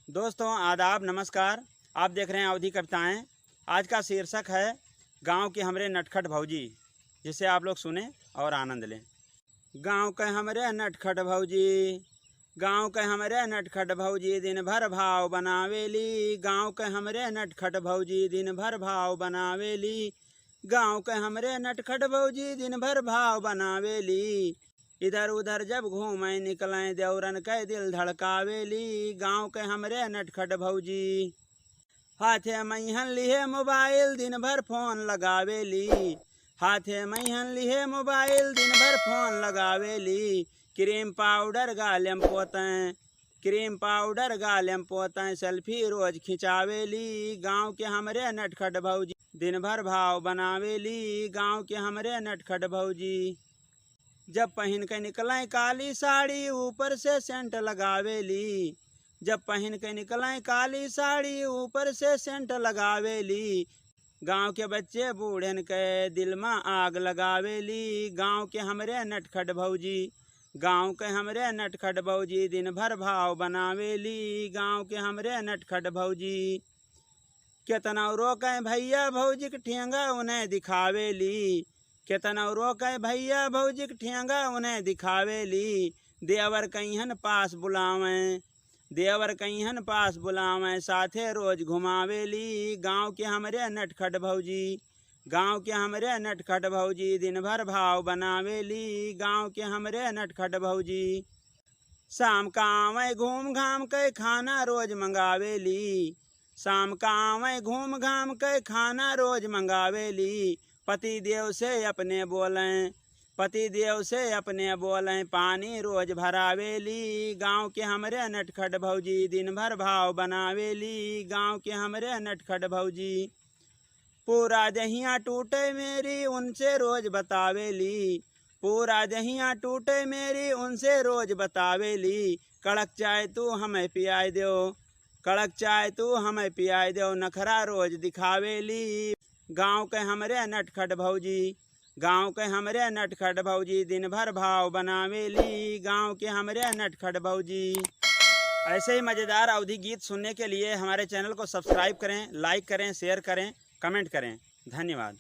दोस्तों आदाब नमस्कार। आप देख रहे हैं अवधि कविताएं। आज का शीर्षक है गांव के हमरे नटखट भौजी, जिसे आप लोग सुने और आनंद लें। गांव के हमरे नटखट भौजी, गांव के हमरे नटखट भौजी दिन भर भाव बनावेली। गांव के हमरे नटखट भौजी दिन भर भाव बनावेली। गांव के हमरे नटखट भौजी दिन भर भाव बनावेली। इधर उधर जब घूमें निकलें देवरन के दिल धड़कावेली। गांव के हमरे नटखट भौजी हाथे मैहन लिए मोबाइल दिन भर फोन लगावेली। हाथे मैहन लिए मोबाइल दिन भर फोन लगावेली। क्रीम पाउडर गालम पोतें, क्रीम पाउडर गालम पोतें सेल्फी रोज खिंचावेली। गांव के हमरे नटखट भौजी दिन भर भाव बनावेली। गांव के हमरे नटखट भौजी जब पहन के निकलें काली साड़ी ऊपर से सेंट लगावेली। जब पहन के निकलें काली साड़ी ऊपर से सेंट लगावेली। गांव के बच्चे बूढ़न के दिल में आग लगावेली। गांव के हमरे नटखट भौजी, गांव के हमरे नटखट भौजी दिन भर भाव बनावेली। गांव के हमरे नटखट भौजी केतना रोकें भैया भौजी के ठेंगा उन्हें दिखावेली। केतना रोके भैया भौजी के ठेंगा उन्हें दिखावेली। देवर कहिहन पास बुलावें, देवर कहिहन पास बुलावें साथे रोज घुमावेली। गांव के हमरे नटखट भौजी, गांव के हमरे नटखट भौजी दिन भर भाव बनावेली। गांव के हमरे नटखट भौजी शाम का आवें घूम घाम के खाना रोज मंगावेली। शाम का आवें घूम घाम के खाना रोज मंगावेली। पति देव से अपने बोलें, पति देव से अपने बोलें पानी रोज भरावेली। गांव के हमरे नटखट भौजी दिन भर भाव बनावेली। गांव के हमरे नटखट भौजी पूरा दहिया टूटे मेरी उनसे रोज बतावेली। पूरा दहिया टूटे मेरी उनसे रोज बतावेली। कड़क चाय तू हमें पियाई दो, कड़क चाय तू हमें पियाई दो नखरा रोज दिखावेली। गांव के हमरे नटखट भौजी, गांव के हमरे नटखट भौजी दिन भर भाव बनावेली। गांव के हमरे नटखट भौजी ऐसे ही मज़ेदार अवधि गीत सुनने के लिए हमारे चैनल को सब्सक्राइब करें, लाइक करें, शेयर करें, कमेंट करें। धन्यवाद।